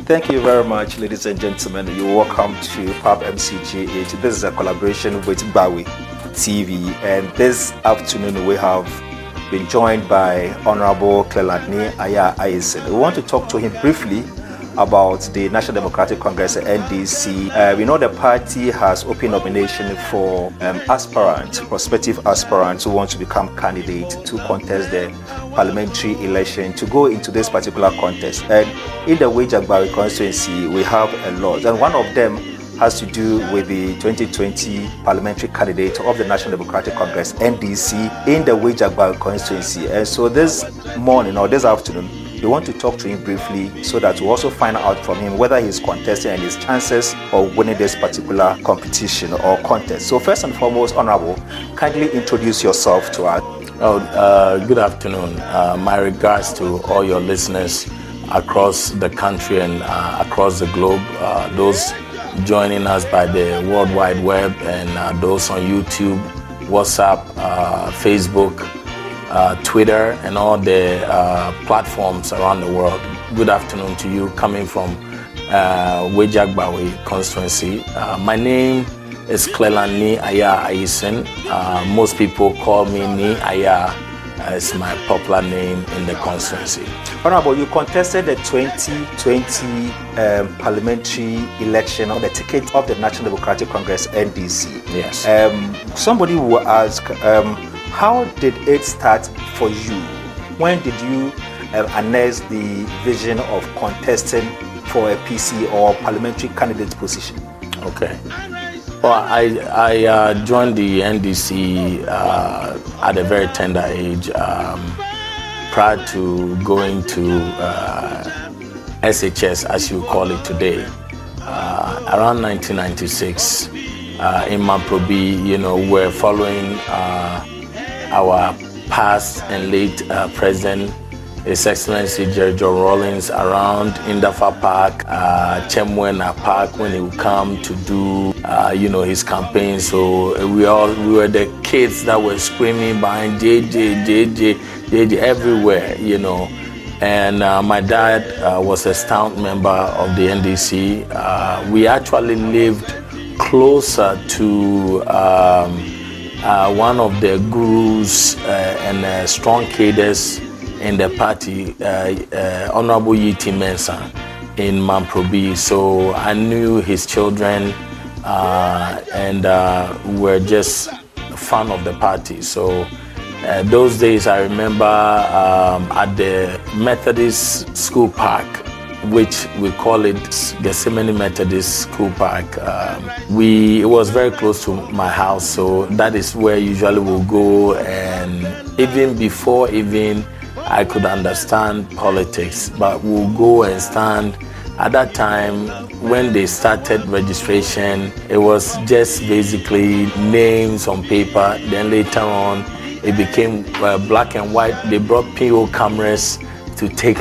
Thank you very much, ladies and gentlemen. You're welcome to PAP MCGH. This is a collaboration with WEIJA-GBAWE TV, and this afternoon we have been joined by Honorable Ayaa Ayison. We want to talk to him briefly about the National Democratic Congress, NDC. We know the party has open nomination for prospective aspirants who want to become candidate to contest the parliamentary election, to go into this particular contest. And in the WEIJA-GBAWE constituency, we have a lot, and one of them has to do with the 2020 parliamentary candidate of the National Democratic Congress, NDC, in the WEIJA-GBAWE constituency. And so this morning or this afternoon, we want to talk to him briefly so that we also find out from him whether he's contesting and his chances of winning this particular competition or contest. So first and foremost, Honorable, kindly introduce yourself to us. Good afternoon. My regards to all your listeners across the country and across the globe, those joining us by the World Wide Web, and those on YouTube, WhatsApp, Facebook, Twitter, and all the platforms around the world. Good afternoon to you, coming from WEIJA-GBAWE constituency. My name is Ayaa Ayison. Most people call me Ayaa. It's my popular name in the constituency. Honorable, you contested the 2020 parliamentary election on the ticket of the National Democratic Congress, NDC. Yes. Somebody will ask, how did it start for you? When did you announce the vision of contesting for a PC or parliamentary candidate position? Okay. Well, I joined the NDC at a very tender age, prior to going to SHS, as you call it today. Around 1996, in Mamprobi, we're following our past and late president, His Excellency Jerry John Rawlings, around Indafa Park, Chemwena Park, when he would come to do, his campaign. So we were the kids that were screaming behind JJ everywhere, And my dad was a stout member of the NDC. We actually lived closer to one of the gurus and strong cadres in the party, Honorable Yiti Mensah in Mamprobi. So I knew his children and were just a fan of the party. So those days I remember at the Methodist School Park, which we call it Gethsemane Methodist School Park. It was very close to my house, so that is where usually we'll go. And even before I could understand politics, but we'll go and stand. At that time, when they started registration, it was just basically names on paper. Then later on, it became black and white. They brought PO cameras to take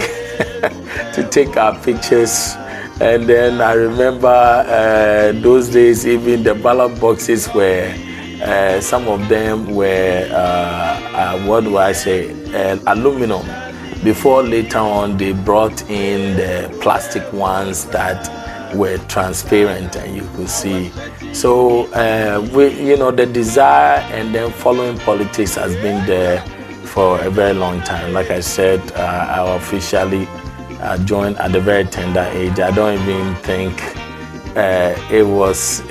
to take our pictures. And then I remember those days, even the ballot boxes were, some of them were, aluminum. Before later on, they brought in the plastic ones that were transparent and you could see. So, the desire and then following politics has been there for a very long time. Like I said, I officially joined at a very tender age. I don't even think it was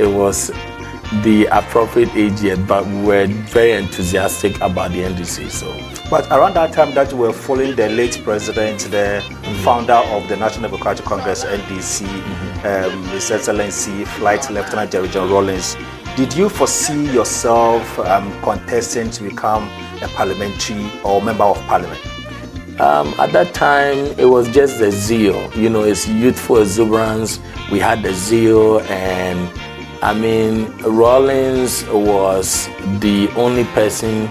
the appropriate age yet, but we were very enthusiastic about the NDC. So, but around that time that you were following the late president, the founder of the National Democratic Congress, NDC, His Excellency Flight Lieutenant Jerry John Rawlings, did you foresee yourself contesting to become a parliamentary or member of parliament? At that time, it was just the zeal. It's youthful exuberance. We had the zeal, and Rawlings was the only person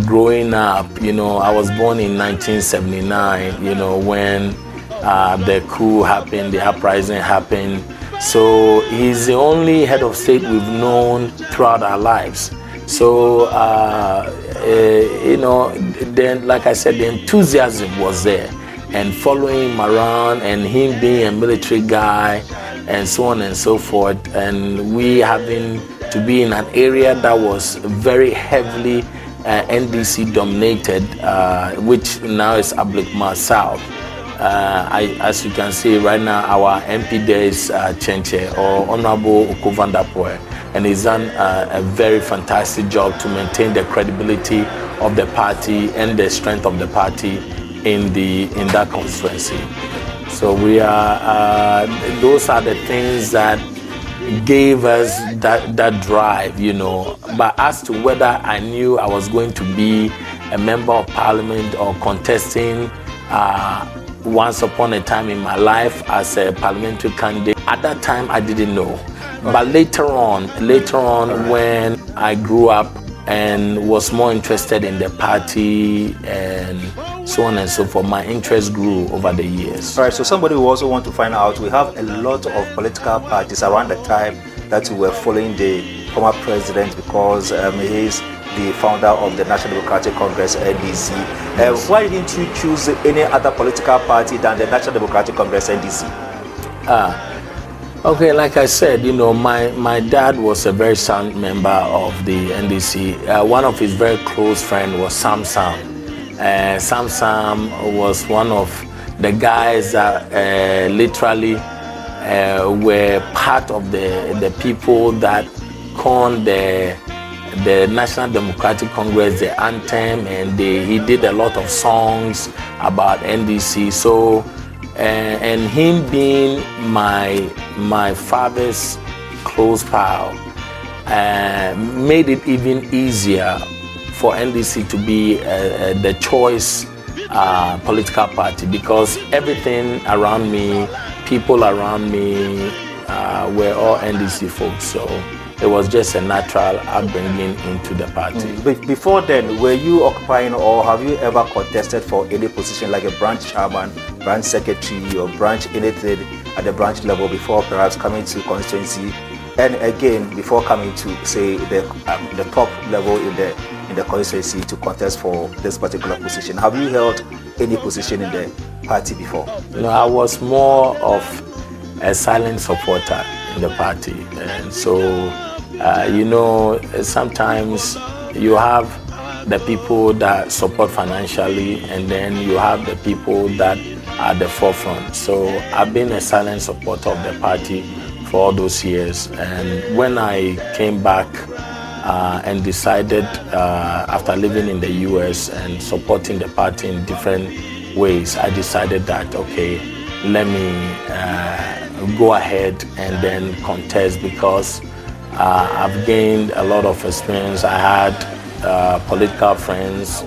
growing up. I was born in 1979, when the coup happened, the uprising happened. So he's the only head of state we've known throughout our lives. So, you know, then, like I said, the enthusiasm was there. And following him around and him being a military guy and so on and so forth, and we having to be in an area that was very heavily NDC dominated, which now is Ablikma South. As you can see right now, our MP there is Chenche, or Honorable Okuvandapoe, and he's done a very fantastic job to maintain the credibility of the party and the strength of the party in that constituency. So we are, those are the things that gave us that drive, you know. But as to whether I knew I was going to be a member of parliament or contesting once upon a time in my life as a parliamentary candidate, at that time I didn't know. Okay. But later on, when I grew up and was more interested in the party and so on and so forth, my interest grew over the years. All right, so somebody who also want to find out, we have a lot of political parties around the time that we were following the former president, because he is the founder of the National Democratic Congress, NDC. Yes. Why didn't you choose any other political party than the National Democratic Congress, NDC? Okay, like I said, you know, my dad was a very sound member of the NDC. One of his very close friends was Sam. Sam was one of the guys that literally were part of the people that coined the National Democratic Congress, the anthem, and he did a lot of songs about NDC. So, and him being my father's close pal made it even easier for NDC to be the choice political party, because everything around me, people around me were all NDC folks. So it was just a natural upbringing into the party. Before then, were you occupying, or have you ever contested for any position like a branch chairman, branch secretary, or branch anything at the branch level before perhaps coming to constituency, and again before coming to say the top level in the constituency to contest for this particular position? Have you held any position in the party before? No, I was more of a silent supporter in the party, and so you know, sometimes you have the people that support financially, and then you have the people that are at the forefront. So I've been a silent supporter of the party for all those years, and when I came back and decided, after living in the US and supporting the party in different ways, I decided that, okay, let me go ahead and then contest, because I've gained a lot of experience. I had political friends,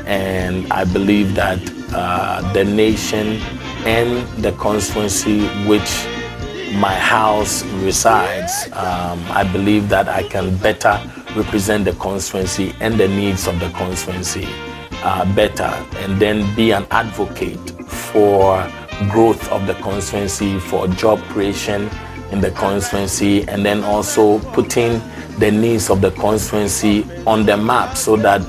and I believe that the nation and the constituency which my house resides, I believe that I can better represent the constituency and the needs of the constituency better, and then be an advocate for growth of the constituency, for job creation in the constituency, and then also putting the needs of the constituency on the map, so that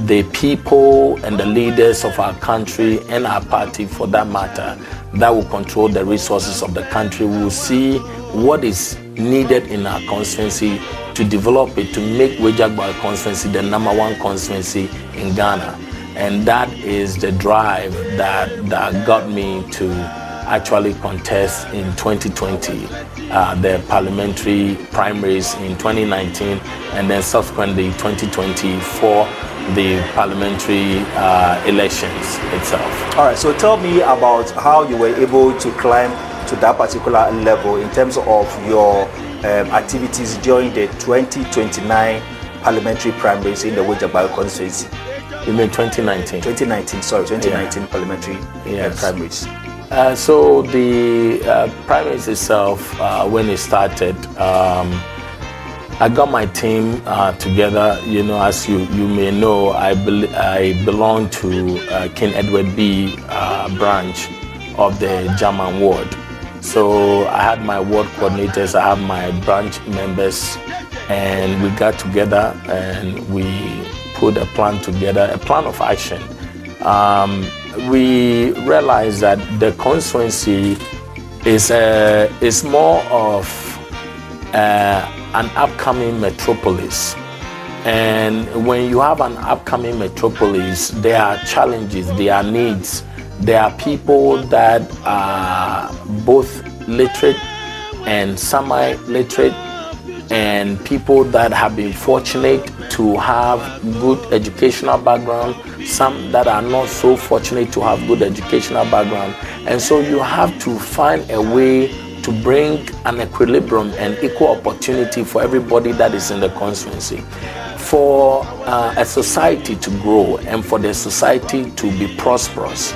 the people and the leaders of our country and our party, for that matter, that will control the resources of the country, will see what is needed in our constituency to develop it, to make WEIJA-GBAWE constituency the #1 constituency in Ghana. And that is the drive that got me to actually contest in 2020, the parliamentary primaries in 2019, and then subsequently 2020 for the parliamentary elections itself. All right, so tell me about how you were able to climb to that particular level in terms of your activities during the 2029 parliamentary primaries in the WEIJA-GBAWE constituency. You mean 2019? 2019 parliamentary primaries. So the primaries itself, when it started, I got my team together. You know, as you may know, I belong to King Edward B branch of the German ward. So I had my ward coordinators, I have my branch members, and we got together and we put a plan together, a plan of action. We realized that the constituency is more of an upcoming metropolis. And when you have an upcoming metropolis, there are challenges, there are needs. There are people that are both literate and semi-literate, and people that have been fortunate to have good educational background, some that are not so fortunate to have good educational background. And so you have to find a way to bring an equilibrium and equal opportunity for everybody that is in the constituency. For a society to grow and for the society to be prosperous,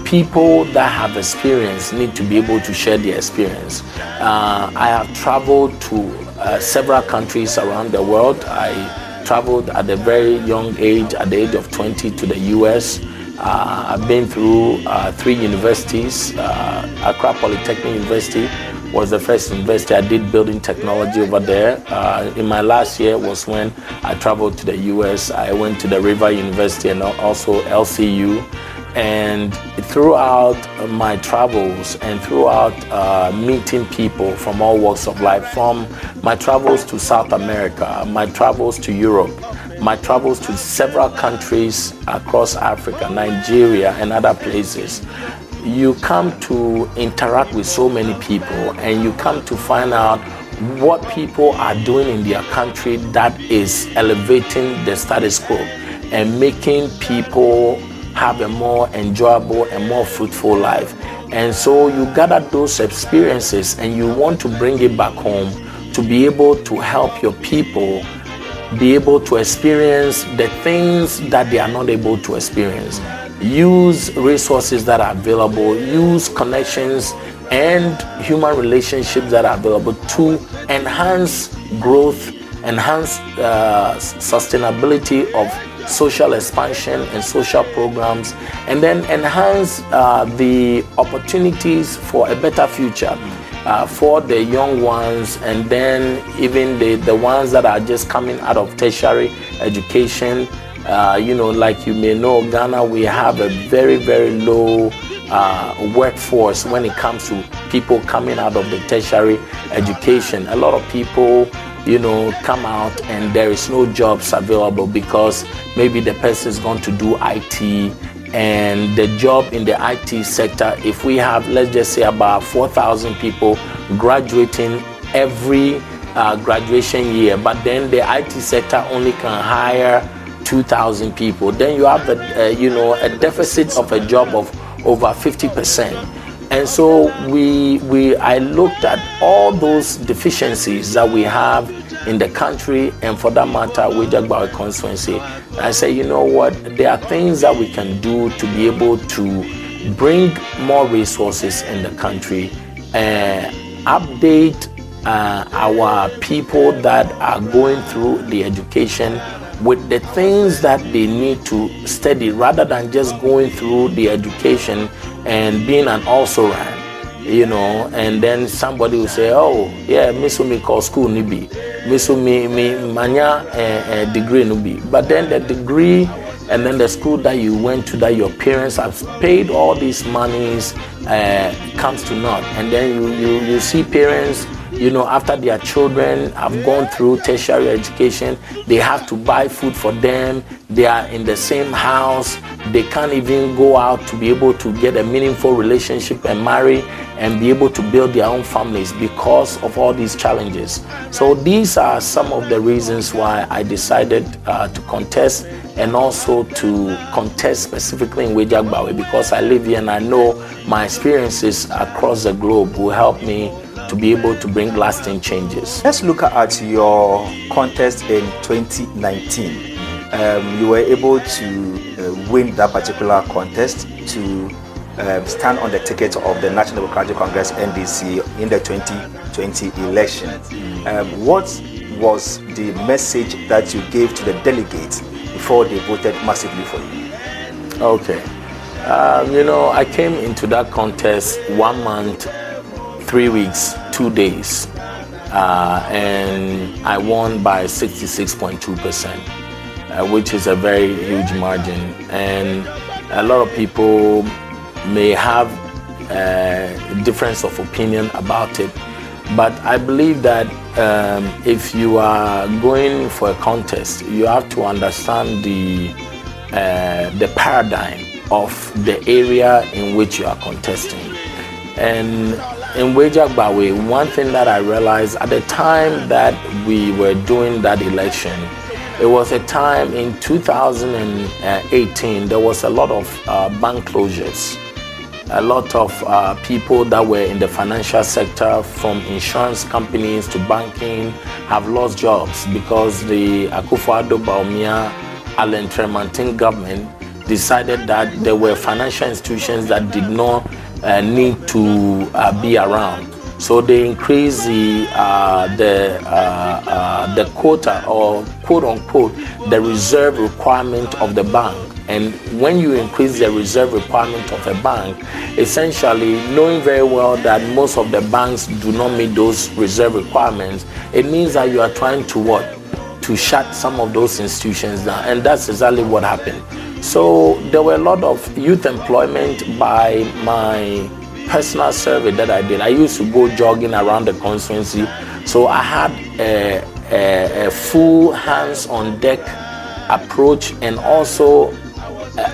people that have experience need to be able to share their experience. I have traveled to several countries around the world. I traveled at a very young age, at the age of 20, to the US. I've been through 3 universities. Accra Polytechnic University was the first university. I did building technology over there. In my last year was when I traveled to the US. I went to the River University and also LCU. And throughout my travels and throughout meeting people from all walks of life, from my travels to South America, my travels to Europe, my travels to several countries across Africa, Nigeria, and other places, you come to interact with so many people and you come to find out what people are doing in their country that is elevating the status quo and making people have a more enjoyable and more fruitful life. And so you gather those experiences and you want to bring it back home to be able to help your people be able to experience the things that they are not able to experience. Use resources that are available, use connections and human relationships that are available to enhance growth, enhance sustainability of social expansion and social programs, and then enhance the opportunities for a better future for the young ones, and then even the ones that are just coming out of tertiary education. Like you may know, Ghana, we have a very, very low workforce when it comes to people coming out of the tertiary education. A lot of people come out and there is no jobs available because maybe the person is going to do IT, and the job in the IT sector, if we have, let's just say, about 4,000 people graduating every graduation year, but then the IT sector only can hire 2,000 people, then you have a deficit of a job of over 50%. And so I looked at all those deficiencies that we have in the country, and for that matter, WEIJA-GBAWE constituency. I say, you know what, there are things that we can do to be able to bring more resources in the country, update our people that are going through the education with the things that they need to study, rather than just going through the education and being an also-ran. And then somebody will say, oh, yeah, me call school nibi, me manya degree nibi. But then the degree and then the school that you went to, that your parents have paid all these monies, comes to naught. And then you see parents, after their children have gone through tertiary education, they have to buy food for them. They are in the same house. They can't even go out to be able to get a meaningful relationship and marry and be able to build their own families because of all these challenges. So these are some of the reasons why I decided to contest, and also to contest specifically in WEIJA-GBAWE, because I live here and I know my experiences across the globe will help me to be able to bring lasting changes. Let's look at your contest in 2019. You were able to win that particular contest to stand on the ticket of the National Democratic Congress NDC in the 2020 election. What was the message that you gave to the delegates before they voted massively for you? Okay. I came into that contest 1 month 3 weeks, 2 days, and I won by 66.2%, which is a very huge margin. And a lot of people may have a difference of opinion about it, but I believe that if you are going for a contest, you have to understand the paradigm of the area in which you are contesting. And in WEIJA-GBAWE, one thing that I realized at the time that we were doing that election, it was a time in 2018, there was a lot of bank closures. A lot of people that were in the financial sector, from insurance companies to banking, have lost jobs because the Akufo-Addo Bawumia Allen Tremantin government decided that there were financial institutions that did not need to be around. So they increased the quota, or quote unquote the reserve requirement of the bank. And when you increase the reserve requirement of a bank, essentially knowing very well that most of the banks do not meet those reserve requirements, it means that you are trying to what? To shut some of those institutions down. And that's exactly what happened. So there were a lot of youth employment. By my personal survey that I did, I used to go jogging around the constituency. So I had a full hands-on deck approach, and also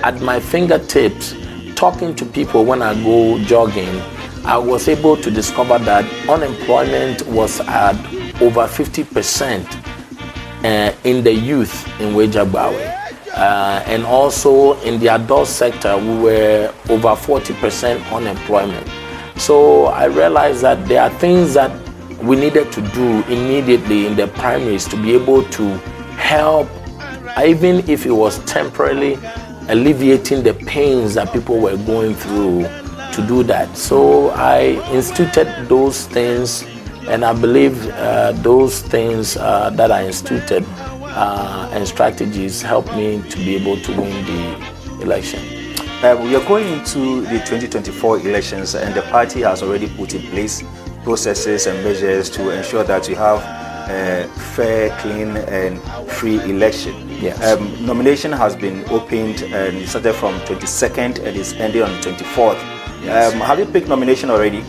at my fingertips, talking to people when I go jogging, I was able to discover that unemployment was at over 50% in the youth in WEIJA-GBAWE. And also in the adult sector, we were over 40% unemployment. So I realized that there are things that we needed to do immediately in the primaries to be able to help, even if it was temporarily, alleviating the pains that people were going through, to do that. So I instituted those things, and I believe those things that I instituted and strategies helped me to be able to win the election. We are going into the 2024 elections, and the party has already put in place processes and measures to ensure that you have a fair, clean and free election. Yes. Nomination has been opened and it started from 22nd and is ending on the 24th. Yes. Have you picked nomination already?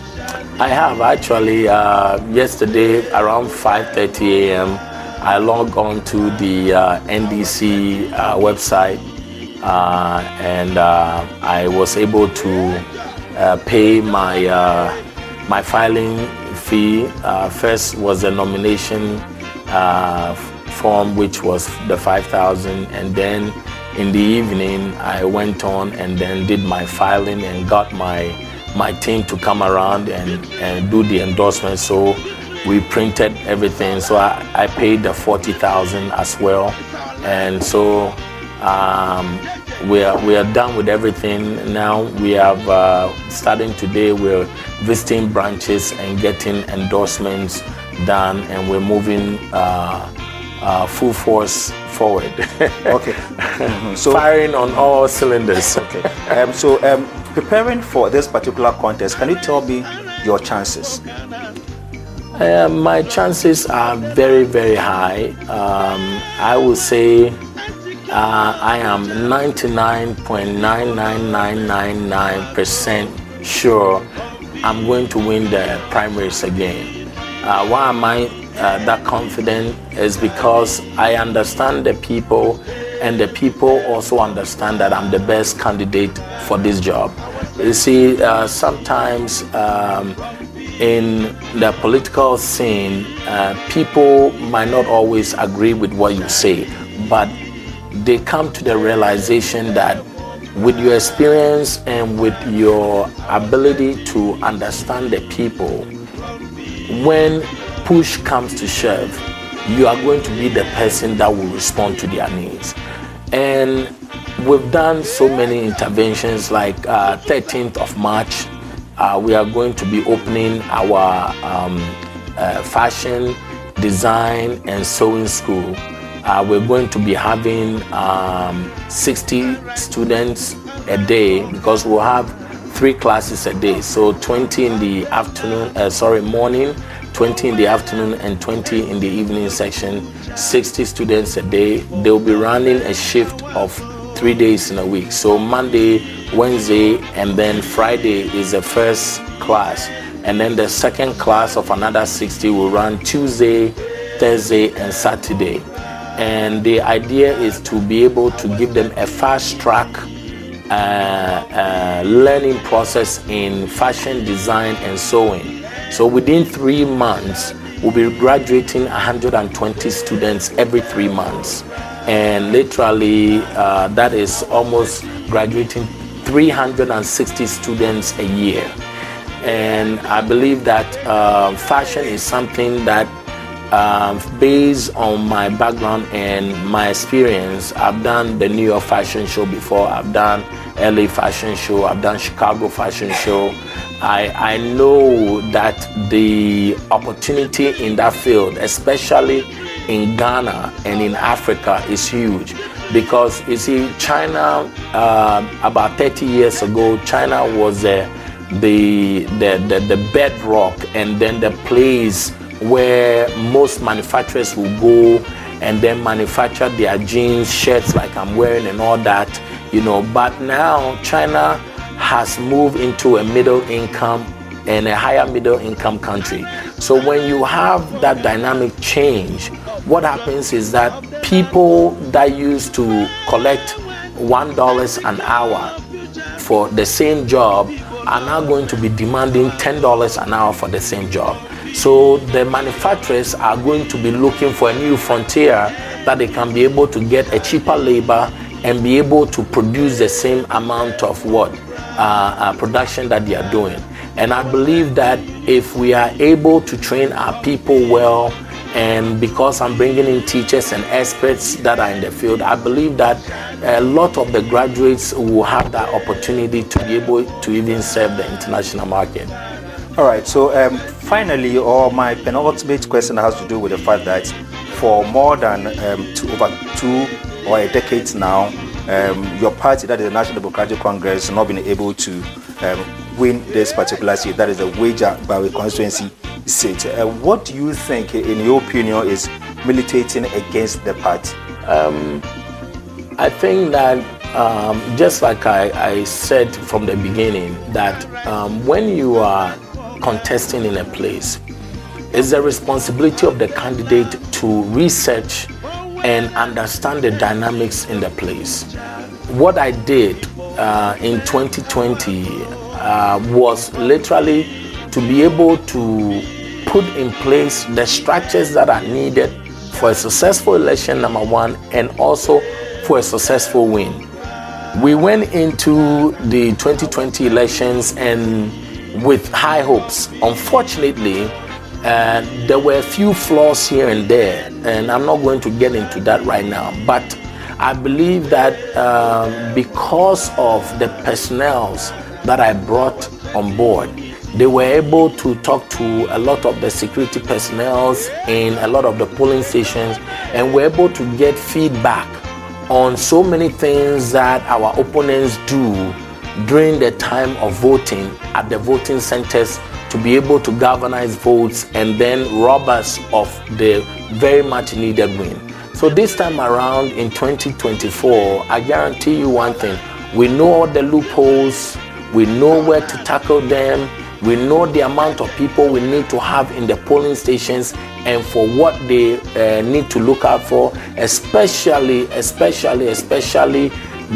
I have actually. Yesterday around 5:30 a.m. I logged on to the NDC website, and I was able to pay my filing fee. First was the nomination form, which was the 5,000, and then in the evening I went on and then did my filing and got my team to come around and do the endorsement. So we printed everything. So I paid the 40,000 as well, and so we are done with everything now. We have starting today. We're visiting branches and getting endorsements done, and we're moving full force forward. Okay. So firing on all cylinders. Okay. Preparing for this particular contest, can you tell me your chances? My chances are very, very high. I would say I am 99.99999% sure I'm going to win the primaries again. Why am I that confident? Is because I understand the people, and the people also understand that I'm the best candidate for this job. You see, sometimes in the political scene, people might not always agree with what you say, but they come to the realization that with your experience and with your ability to understand the people, when push comes to shove, you are going to be the person that will respond to their needs. And we've done so many interventions, like 13th of March, we are going to be opening our fashion, design and sewing school. We're going to be having 60 students a day, because we'll have 3 classes a day. So 20 in the afternoon, morning, 20 in the afternoon, and 20 in the evening section. 60 students a day. They'll be running a shift of 3 days in a week. So Monday, Wednesday, and then Friday is the first class. And then the second class of another 60 will run Tuesday, Thursday, and Saturday. And the idea is to be able to give them a fast track learning process in fashion design and sewing. So within 3 months, we'll be graduating 120 students every 3 months. And literally, that is almost graduating 360 students a year. And I believe that fashion is something that, based on my background and my experience, I've done the New York Fashion Show before, I've done LA Fashion Show, I've done Chicago Fashion Show. I know that the opportunity in that field, especially in Ghana and in Africa, is huge. Because you see, China, about 30 years ago, China was the bedrock, and then the place where most manufacturers will go and then manufacture their jeans, shirts like I'm wearing and all that, you know. But now China has moved into a middle income and a higher middle income country. So when you have that dynamic change, what happens is that people that used to collect $1 an hour for the same job are now going to be demanding $10 an hour for the same job. So the manufacturers are going to be looking for a new frontier that they can be able to get a cheaper labor and be able to produce the same amount of production that they are doing. And I believe that if we are able to train our people well, and because I'm bringing in teachers and experts that are in the field, I believe that a lot of the graduates will have that opportunity to be able to even serve the international market. All right, so finally, or my penultimate question has to do with the fact that for more than over 2 or a decade now, your party, that is the National Democratic Congress, has not been able to win this particular seat, that is the WEIJA-GBAWE constituency seat. What do you think, in your opinion, is militating against the party? I think that just like I said from the beginning, that when you are contesting in a place, it's the responsibility of the candidate to research and understand the dynamics in the place. What I did in 2020 was literally to be able to put in place the structures that are needed for a successful election, number one, and also for a successful win. We went into the 2020 elections and with high hopes. Unfortunately, there were a few flaws here and there, and I'm not going to get into that right now. But I believe that because of the personnel that I brought on board, they were able to talk to a lot of the security personnel in a lot of the polling stations, and were able to get feedback on so many things that our opponents do during the time of voting at the voting centers, to be able to galvanize votes and then rob us of the very much needed win. So this time around in 2024, I guarantee you one thing: we know all the loopholes, we know where to tackle them, we know the amount of people we need to have in the polling stations and for what they need to look out for, especially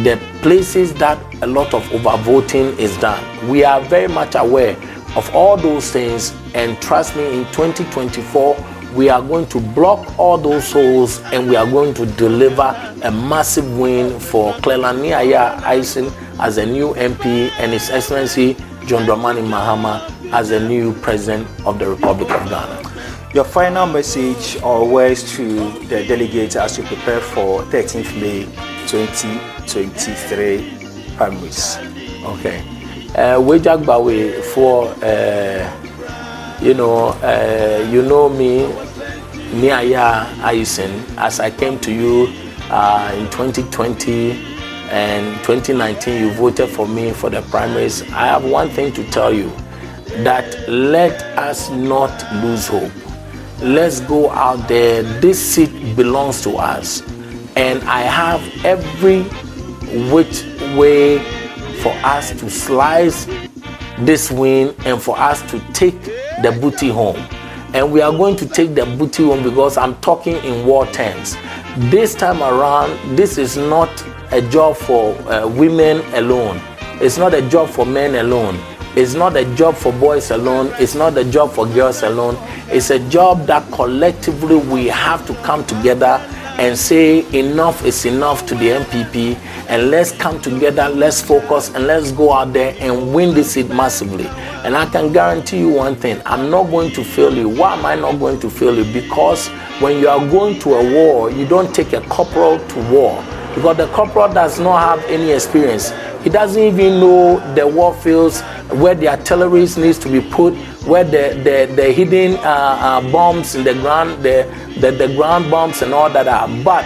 the places that a lot of overvoting is done. We are very much aware of all those things, and trust me, in 2024 we are going to block all those holes, and we are going to deliver a massive win for Cleland Ayaa Ayison as a new MP and His Excellency John Dramani Mahama as the new President of the Republic of Ghana. Your final message or words to the delegates as you prepare for 13th May 2023 primaries. Okay. WEIJA-GBAWE for, you know me, Ayaa Ayison, as I came to you in 2020 and 2019 you voted for me for the primaries. I have one thing to tell you, that let us not lose hope. Let's go out there. This seat belongs to us, and I have every which way for us to slice this win and for us to take the booty home. And we are going to take the booty home because I'm talking in war terms. This time around, this is not a job for women alone. It's not a job for men alone. It's not a job for boys alone. It's not a job for girls alone. It's a job that collectively we have to come together and say enough is enough to the MPP, and let's come together, let's focus, and let's go out there and win this seat massively. And I can guarantee you one thing, I'm not going to fail you. Why am I not going to fail you? Because when you are going to a war, you don't take a corporal to war, because the corporal does not have any experience. He doesn't even know the war fields, where the artillery needs to be put, where the hidden bombs in the ground, the ground bombs and all that are. But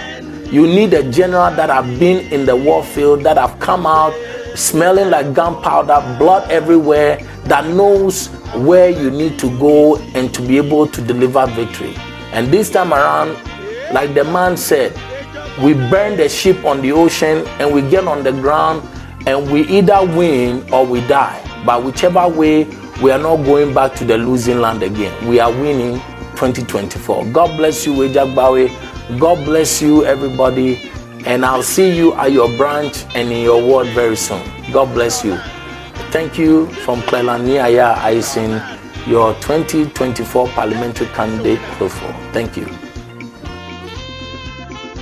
you need a general that have been in the war field, that have come out smelling like gunpowder, blood everywhere, that knows where you need to go and to be able to deliver victory. And this time around, like the man said, we burn the ship on the ocean and we get on the ground and we either win or we die. But whichever way, we are not going back to the losing land again. We are winning 2024. God bless you, WEIJA-GBAWE. God bless you, everybody. And I'll see you at your branch and in your ward very soon. God bless you. Thank you from Clelani Ayaa Ayison, your 2024 parliamentary candidate hopeful. Thank you.